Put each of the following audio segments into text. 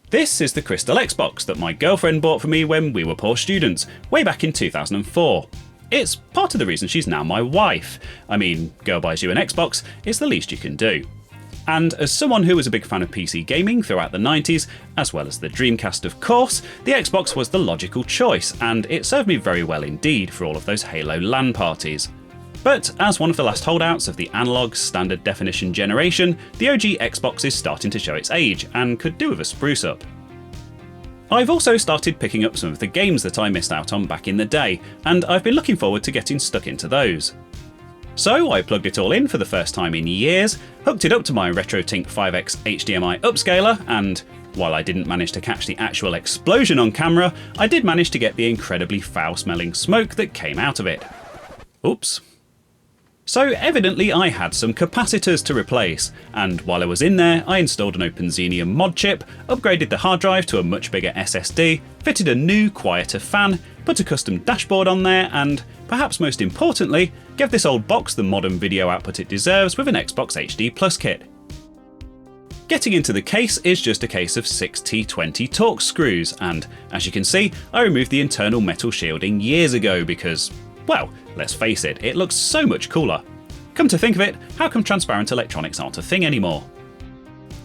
This is the crystal Xbox that my girlfriend bought for me when we were poor students, way back in 2004. It's part of the reason she's now my wife. I mean, girl buys you an Xbox, it's the least you can do. And as someone who was a big fan of PC gaming throughout the 90s, as well as the Dreamcast of course, the Xbox was the logical choice, and it served me very well indeed for all of those Halo LAN parties. But as one of the last holdouts of the analog standard definition generation, the OG Xbox is starting to show its age, and could do with a spruce up. I've also started picking up some of the games that I missed out on back in the day, and I've been looking forward to getting stuck into those. So I plugged it all in for the first time in years, hooked it up to my RetroTink 5X HDMI upscaler, and while I didn't manage to catch the actual explosion on camera, I did manage to get the incredibly foul-smelling smoke that came out of it. Oops. So evidently I had some capacitors to replace, and while I was in there I installed an OpenXenium mod chip, upgraded the hard drive to a much bigger SSD, fitted a new, quieter fan, put a custom dashboard on there, and, perhaps most importantly, gave this old box the modern video output it deserves with an Xbox HD Plus kit. Getting into the case is just a case of 6 T20 Torx screws, and as you can see, I removed the internal metal shielding years ago because, well, let's face it, it looks so much cooler. Come to think of it, how come transparent electronics aren't a thing anymore?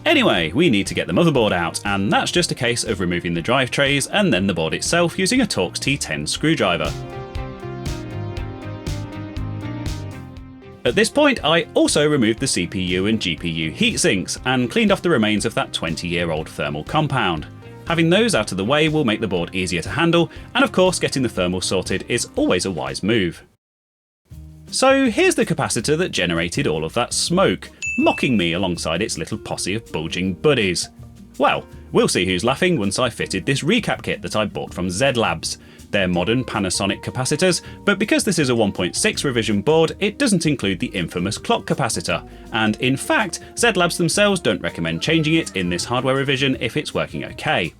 Anyway, we need to get the motherboard out, and that's just a case of removing the drive trays and then the board itself using a Torx T10 screwdriver. At this point, I also removed the CPU and GPU heatsinks and cleaned off the remains of that 20-year-old thermal compound. Having those out of the way will make the board easier to handle, and of course getting the thermal sorted is always a wise move. So here's the capacitor that generated all of that smoke, mocking me alongside its little posse of bulging buddies. Well, we'll see who's laughing once I fitted this recap kit that I bought from ZedLabz. They're modern Panasonic capacitors, but because this is a 1.6 revision board, it doesn't include the infamous clock capacitor, and in fact, ZedLabz themselves don't recommend changing it in this hardware revision if it's working okay.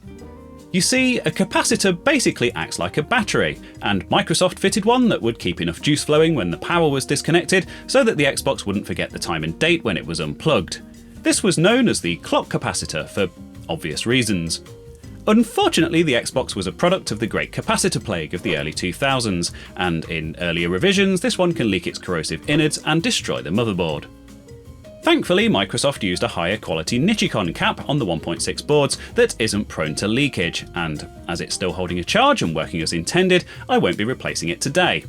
You see, a capacitor basically acts like a battery, and Microsoft fitted one that would keep enough juice flowing when the power was disconnected so that the Xbox wouldn't forget the time and date when it was unplugged. This was known as the clock capacitor for obvious reasons. Unfortunately, the Xbox was a product of the great capacitor plague of the early 2000s, and in earlier revisions this one can leak its corrosive innards and destroy the motherboard. Thankfully, Microsoft used a higher quality Nichicon cap on the 1.6 boards that isn't prone to leakage, and as it's still holding a charge and working as intended, I won't be replacing it today.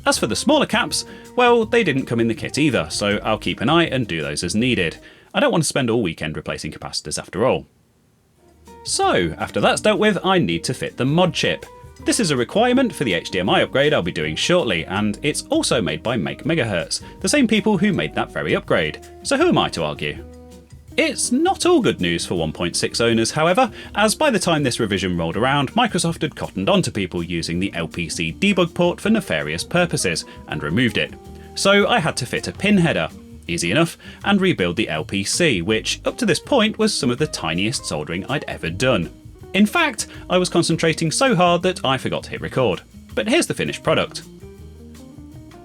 As for the smaller caps, well, they didn't come in the kit either, so I'll keep an eye and do those as needed. I don't want to spend all weekend replacing capacitors after all. So, after that's dealt with, I need to fit the mod chip. This is a requirement for the HDMI upgrade I'll be doing shortly, and it's also made by MakeMHz, the same people who made that very upgrade, so who am I to argue? It's not all good news for 1.6 owners, however, as by the time this revision rolled around, Microsoft had cottoned on to people using the LPC debug port for nefarious purposes, and removed it. So I had to fit a pin header. Easy enough, and rebuild the LPC, which up to this point was some of the tiniest soldering I'd ever done. In fact, I was concentrating so hard that I forgot to hit record. But here's the finished product.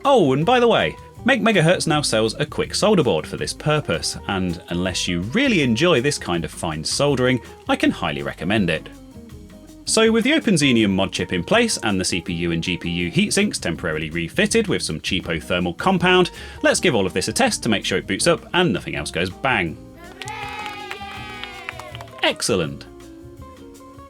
Oh, and by the way, MakeMHz now sells a quick solder board for this purpose, and unless you really enjoy this kind of fine soldering, I can highly recommend it. So with the OpenXenium mod chip in place and the CPU and GPU heatsinks temporarily refitted with some cheapo thermal compound, let's give all of this a test to make sure it boots up and nothing else goes bang. Excellent.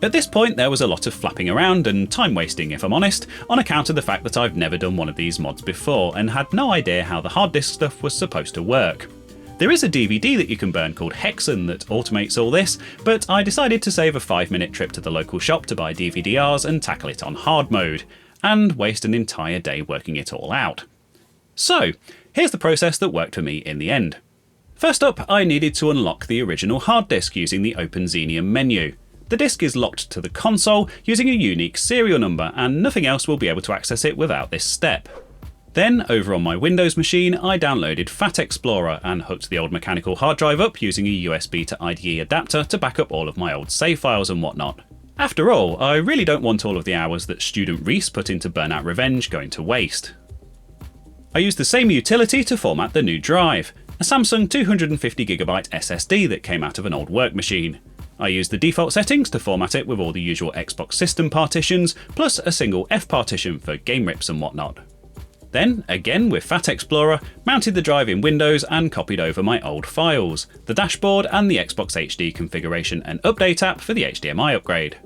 At this point there was a lot of flapping around and time wasting if I'm honest, on account of the fact that I've never done one of these mods before and had no idea how the hard disk stuff was supposed to work. There is a DVD that you can burn called Hexen that automates all this, but I decided to save a 5-minute trip to the local shop to buy DVD-Rs and tackle it on hard mode, and waste an entire day working it all out. So, here's the process that worked for me in the end. First up, I needed to unlock the original hard disk using the OpenXenium menu. The disk is locked to the console using a unique serial number, and nothing else will be able to access it without this step. Then, over on my Windows machine, I downloaded Fat Explorer and hooked the old mechanical hard drive up using a USB to IDE adapter to back up all of my old save files and whatnot. After all, I really don't want all of the hours that student Reese put into Burnout Revenge going to waste. I used the same utility to format the new drive, a Samsung 250GB SSD that came out of an old work machine. I used the default settings to format it with all the usual Xbox system partitions, plus a single F partition for game rips and whatnot. Then, again with Fat Explorer, mounted the drive in Windows and copied over my old files, the dashboard and the Xbox HD configuration and update app for the HDMI upgrade.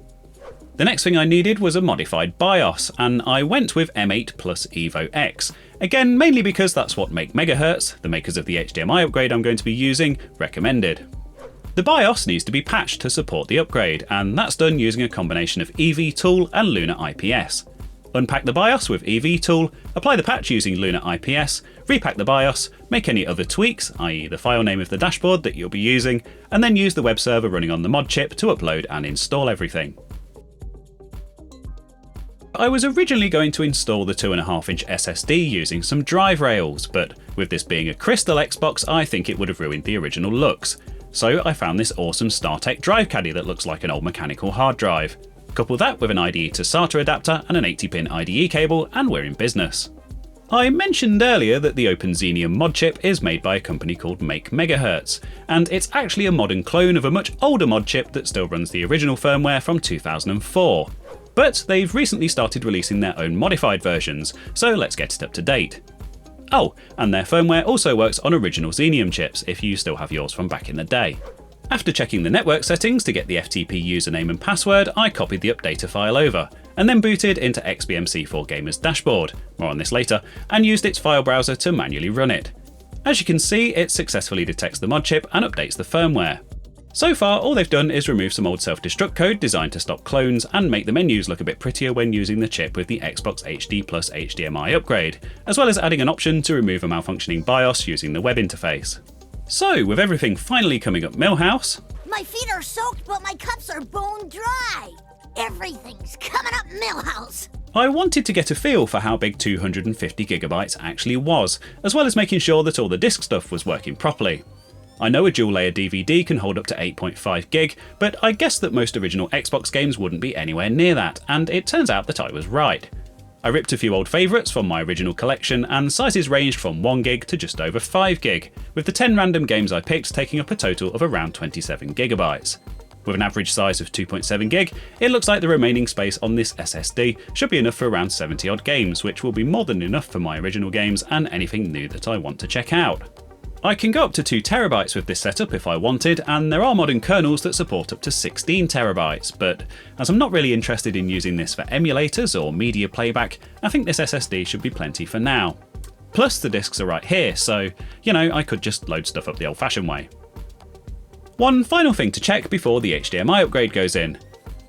The next thing I needed was a modified BIOS, and I went with M8 plus Evo X, again mainly because that's what MakeMHz, the makers of the HDMI upgrade I'm going to be using, recommended. The BIOS needs to be patched to support the upgrade, and that's done using a combination of EVTool and Luna IPS. Unpack the BIOS with EVTool, apply the patch using Luna IPS, repack the BIOS, make any other tweaks, i.e. the file name of the dashboard that you'll be using, and then use the web server running on the mod chip to upload and install everything. I was originally going to install the 2.5-inch SSD using some drive rails, but with this being a Crystal Xbox, I think it would have ruined the original looks. So I found this awesome StarTech drive caddy that looks like an old mechanical hard drive. Couple that with an IDE to SATA adapter and an 80-pin IDE cable, and we're in business. I mentioned earlier that the OpenXenium mod chip is made by a company called MakeMHz, and it's actually a modern clone of a much older mod chip that still runs the original firmware from 2004. But they've recently started releasing their own modified versions, so let's get it up to date. Oh, and their firmware also works on original Xenium chips if you still have yours from back in the day. After checking the network settings to get the FTP username and password, I copied the updater file over, and then booted into XBMC for Gamers dashboard, more on this later, and used its file browser to manually run it. As you can see, it successfully detects the mod chip and updates the firmware. So far, all they've done is remove some old self-destruct code designed to stop clones and make the menus look a bit prettier when using the chip with the Xbox HD plus HDMI upgrade, as well as adding an option to remove a malfunctioning BIOS using the web interface. So, with everything finally coming up Milhouse... My feet are soaked, but my cups are bone dry. Everything's coming up Milhouse. I wanted to get a feel for how big 250GB actually was, as well as making sure that all the disk stuff was working properly. I know a dual layer DVD can hold up to 8.5GB, but I guessed that most original Xbox games wouldn't be anywhere near that, and it turns out that I was right. I ripped a few old favourites from my original collection, and sizes ranged from 1GB to just over 5GB, with the 10 random games I picked taking up a total of around 27GB. With an average size of 2.7GB, it looks like the remaining space on this SSD should be enough for around 70 odd games, which will be more than enough for my original games and anything new that I want to check out. I can go up to 2TB with this setup if I wanted, and there are modern kernels that support up to 16TB, but as I'm not really interested in using this for emulators or media playback, I think this SSD should be plenty for now. Plus the discs are right here, so, I could just load stuff up the old-fashioned way. One final thing to check before the HDMI upgrade goes in.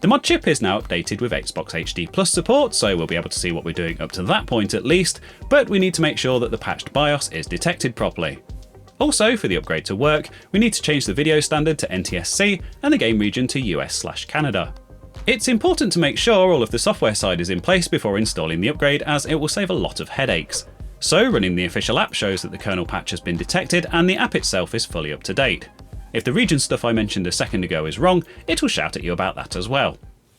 The mod chip is now updated with Xbox HD Plus support, so we'll be able to see what we're doing up to that point at least, but we need to make sure that the patched BIOS is detected properly. Also, for the upgrade to work, we need to change the video standard to NTSC and the game region to US/Canada. It's important to make sure all of the software side is in place before installing the upgrade, as it will save a lot of headaches. So running the official app shows that the kernel patch has been detected and the app itself is fully up to date. If the region stuff I mentioned a second ago is wrong, it will shout at you about that as well.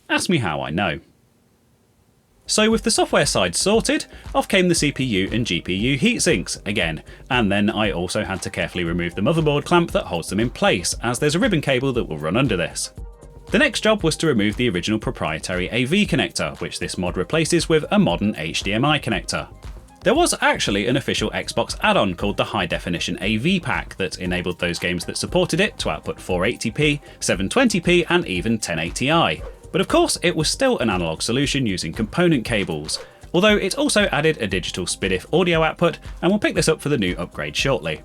Ask me how I know. So with the software side sorted, off came the CPU and GPU heatsinks again, and then I also had to carefully remove the motherboard clamp that holds them in place, as there's a ribbon cable that will run under this. The next job was to remove the original proprietary AV connector, which this mod replaces with a modern HDMI connector. There was actually an official Xbox add-on called the High Definition AV Pack that enabled those games that supported it to output 480p, 720p and even 1080i. But of course it was still an analog solution using component cables, although it also added a digital SPDIF audio output, and we'll pick this up for the new upgrade shortly.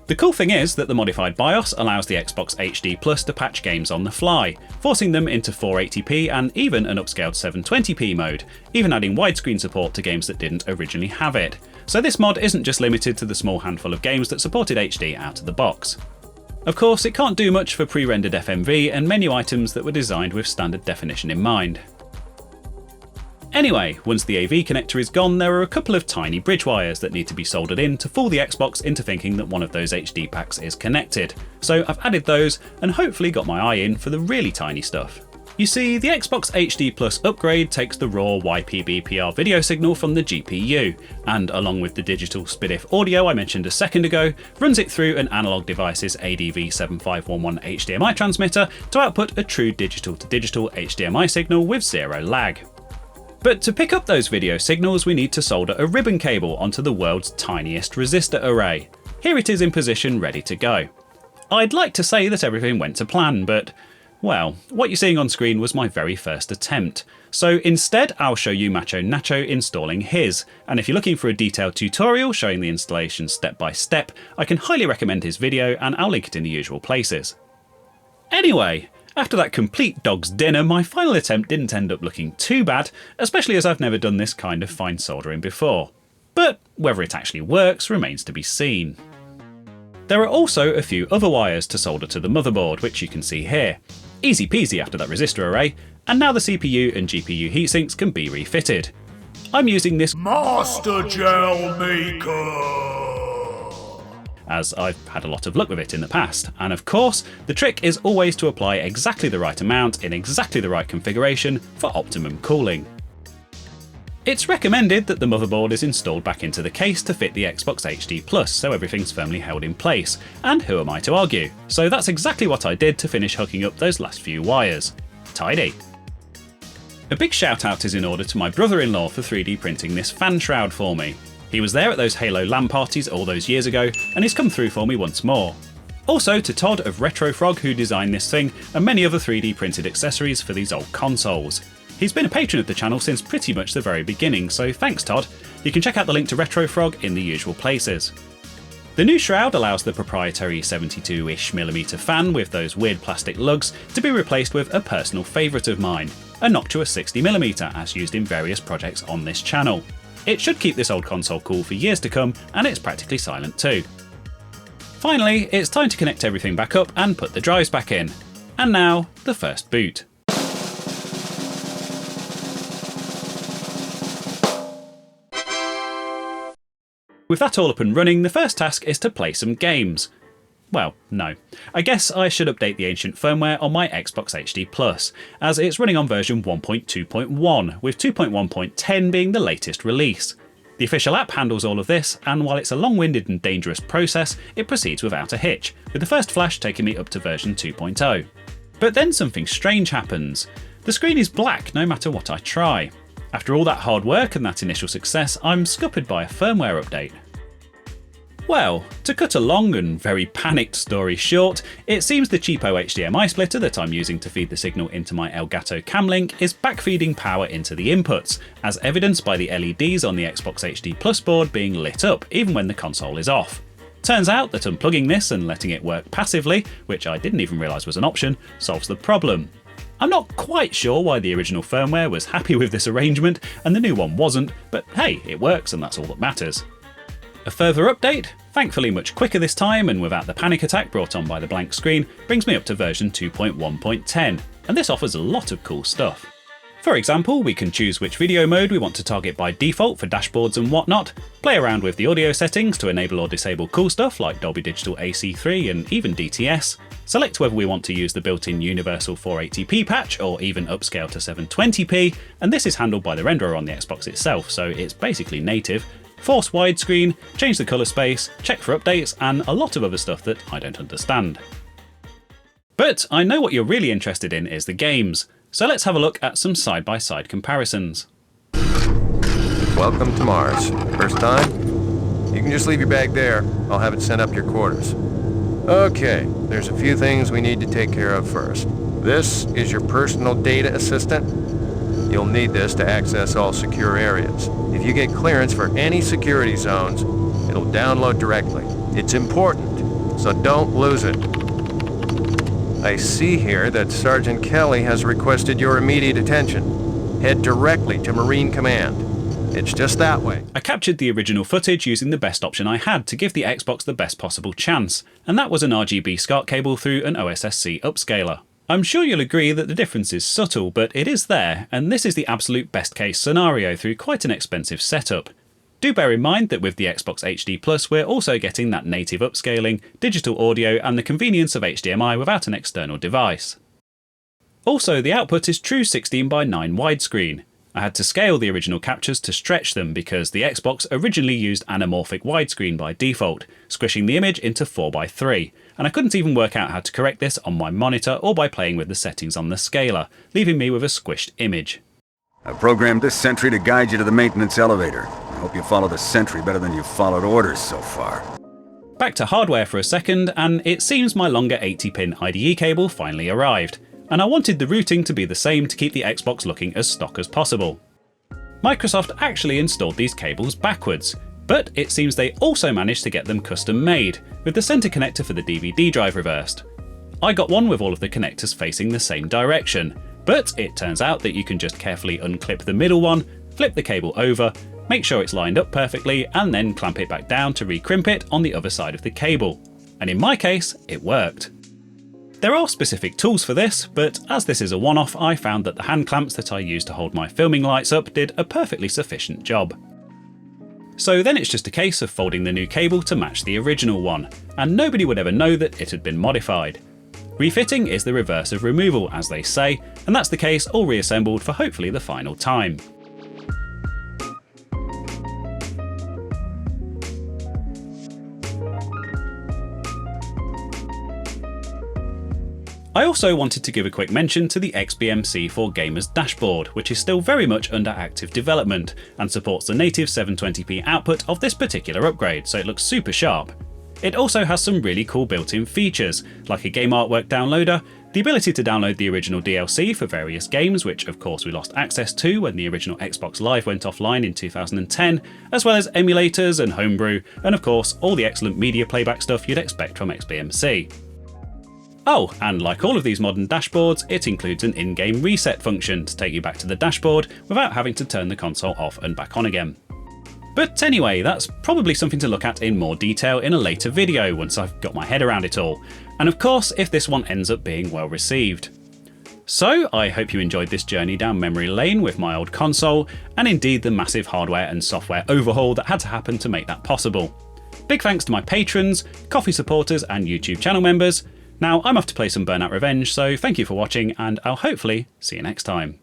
The cool thing is that the modified BIOS allows the Xbox HD Plus to patch games on the fly, forcing them into 480p and even an upscaled 720p mode, even adding widescreen support to games that didn't originally have it. So this mod isn't just limited to the small handful of games that supported HD out of the box. Of course, it can't do much for pre-rendered FMV and menu items that were designed with standard definition in mind. Anyway, once the AV connector is gone, there are a couple of tiny bridge wires that need to be soldered in to fool the Xbox into thinking that one of those HD packs is connected. So I've added those and hopefully got my eye in for the really tiny stuff. You see, the Xbox HD Plus upgrade takes the raw YPBPR video signal from the GPU, and along with the digital SPDIF audio I mentioned a second ago, runs it through an analog device's ADV7511 HDMI transmitter to output a true digital-to-digital HDMI signal with zero lag. But to pick up those video signals, we need to solder a ribbon cable onto the world's tiniest resistor array. Here it is in position, ready to go. I'd like to say that everything went to plan, but well, what you're seeing on screen was my very first attempt. So instead, I'll show you Macho Nacho installing his, and if you're looking for a detailed tutorial showing the installation step by step, I can highly recommend his video and I'll link it in the usual places. Anyway, after that complete dog's dinner, my final attempt didn't end up looking too bad, especially as I've never done this kind of fine soldering before. But whether it actually works remains to be seen. There are also a few other wires to solder to the motherboard, which you can see here. Easy peasy after that resistor array, and now the CPU and GPU heatsinks can be refitted. I'm using this Master Gel Maker, as I've had a lot of luck with it in the past, and of course, the trick is always to apply exactly the right amount in exactly the right configuration for optimum cooling. It's recommended that the motherboard is installed back into the case to fit the Xbox HD Plus, so everything's firmly held in place, and who am I to argue? So that's exactly what I did to finish hooking up those last few wires. Tidy. A big shout out is in order to my brother-in-law for 3D printing this fan shroud for me. He was there at those Halo LAN parties all those years ago, and he's come through for me once more. Also to Todd of RetroFrog, who designed this thing, and many other 3D printed accessories for these old consoles. He's been a patron of the channel since pretty much the very beginning, so thanks Todd. You can check out the link to RetroFrog in the usual places. The new shroud allows the proprietary 72-ish mm fan with those weird plastic lugs to be replaced with a personal favourite of mine, a Noctua 60mm as used in various projects on this channel. It should keep this old console cool for years to come, and it's practically silent too. Finally, it's time to connect everything back up and put the drives back in. And now, the first boot. With that all up and running, the first task is to play some games. Well, no. I guess I should update the ancient firmware on my Xbox HD Plus, as it's running on version 1.2.1, with 2.1.10 being the latest release. The official app handles all of this, and while it's a long-winded and dangerous process, it proceeds without a hitch, with the first flash taking me up to version 2.0. But then something strange happens. The screen is black no matter what I try. After all that hard work and that initial success, I'm scuppered by a firmware update. Well, to cut a long and very panicked story short, it seems the cheapo HDMI splitter that I'm using to feed the signal into my Elgato Camlink is backfeeding power into the inputs, as evidenced by the LEDs on the Xbox HD Plus board being lit up even when the console is off. Turns out that unplugging this and letting it work passively, which I didn't even realise was an option, solves the problem. I'm not quite sure why the original firmware was happy with this arrangement and the new one wasn't, but hey, it works and that's all that matters. A further update, thankfully much quicker this time and without the panic attack brought on by the blank screen, brings me up to version 2.1.10, and this offers a lot of cool stuff. For example, we can choose which video mode we want to target by default for dashboards and whatnot, play around with the audio settings to enable or disable cool stuff like Dolby Digital AC3 and even DTS, select whether we want to use the built-in universal 480p patch or even upscale to 720p, and this is handled by the renderer on the Xbox itself, so it's basically native, force widescreen, change the colour space, check for updates, and a lot of other stuff that I don't understand. But I know what you're really interested in is the games. So let's have a look at some side-by-side comparisons. Welcome to Mars. First time? You can just leave your bag there. I'll have it sent up your quarters. Okay, there's a few things we need to take care of first. This is your personal data assistant. You'll need this to access all secure areas. If you get clearance for any security zones, it'll download directly. It's important, so don't lose it. I see here that Sergeant Kelly has requested your immediate attention. Head directly to Marine Command. It's just that way. I captured the original footage using the best option I had to give the Xbox the best possible chance, and that was an RGB SCART cable through an OSSC upscaler. I'm sure you'll agree that the difference is subtle, but it is there, and this is the absolute best case scenario through quite an expensive setup. Do bear in mind that with the Xbox HD Plus we're also getting that native upscaling, digital audio and the convenience of HDMI without an external device. Also, the output is true 16:9 widescreen. I had to scale the original captures to stretch them because the Xbox originally used anamorphic widescreen by default, squishing the image into 4:3, and I couldn't even work out how to correct this on my monitor or by playing with the settings on the scaler, leaving me with a squished image. I programmed this sentry to guide you to the maintenance elevator. I hope you follow the sentry better than you've followed orders so far. Back to hardware for a second, and it seems my longer 80-pin IDE cable finally arrived, and I wanted the routing to be the same to keep the Xbox looking as stock as possible. Microsoft actually installed these cables backwards, but it seems they also managed to get them custom made, with the center connector for the DVD drive reversed. I got one with all of the connectors facing the same direction, but it turns out that you can just carefully unclip the middle one, flip the cable over, make sure it's lined up perfectly, and then clamp it back down to recrimp it on the other side of the cable. And in my case, it worked. There are specific tools for this, but as this is a one-off, I found that the hand clamps that I used to hold my filming lights up did a perfectly sufficient job. So then it's just a case of folding the new cable to match the original one, and nobody would ever know that it had been modified. Refitting is the reverse of removal, as they say, and that's the case all reassembled for hopefully the final time. I also wanted to give a quick mention to the XBMC for Gamers dashboard, which is still very much under active development and supports the native 720p output of this particular upgrade, so it looks super sharp. It also has some really cool built-in features, like a game artwork downloader, the ability to download the original DLC for various games, which of course we lost access to when the original Xbox Live went offline in 2010, as well as emulators and homebrew, and of course all the excellent media playback stuff you'd expect from XBMC. Oh, and like all of these modern dashboards, it includes an in-game reset function to take you back to the dashboard without having to turn the console off and back on again. But anyway, that's probably something to look at in more detail in a later video once I've got my head around it all, and of course if this one ends up being well received. So I hope you enjoyed this journey down memory lane with my old console, and indeed the massive hardware and software overhaul that had to happen to make that possible. Big thanks to my patrons, coffee supporters and YouTube channel members. Now I'm off to play some Burnout Revenge, so thank you for watching and I'll hopefully see you next time.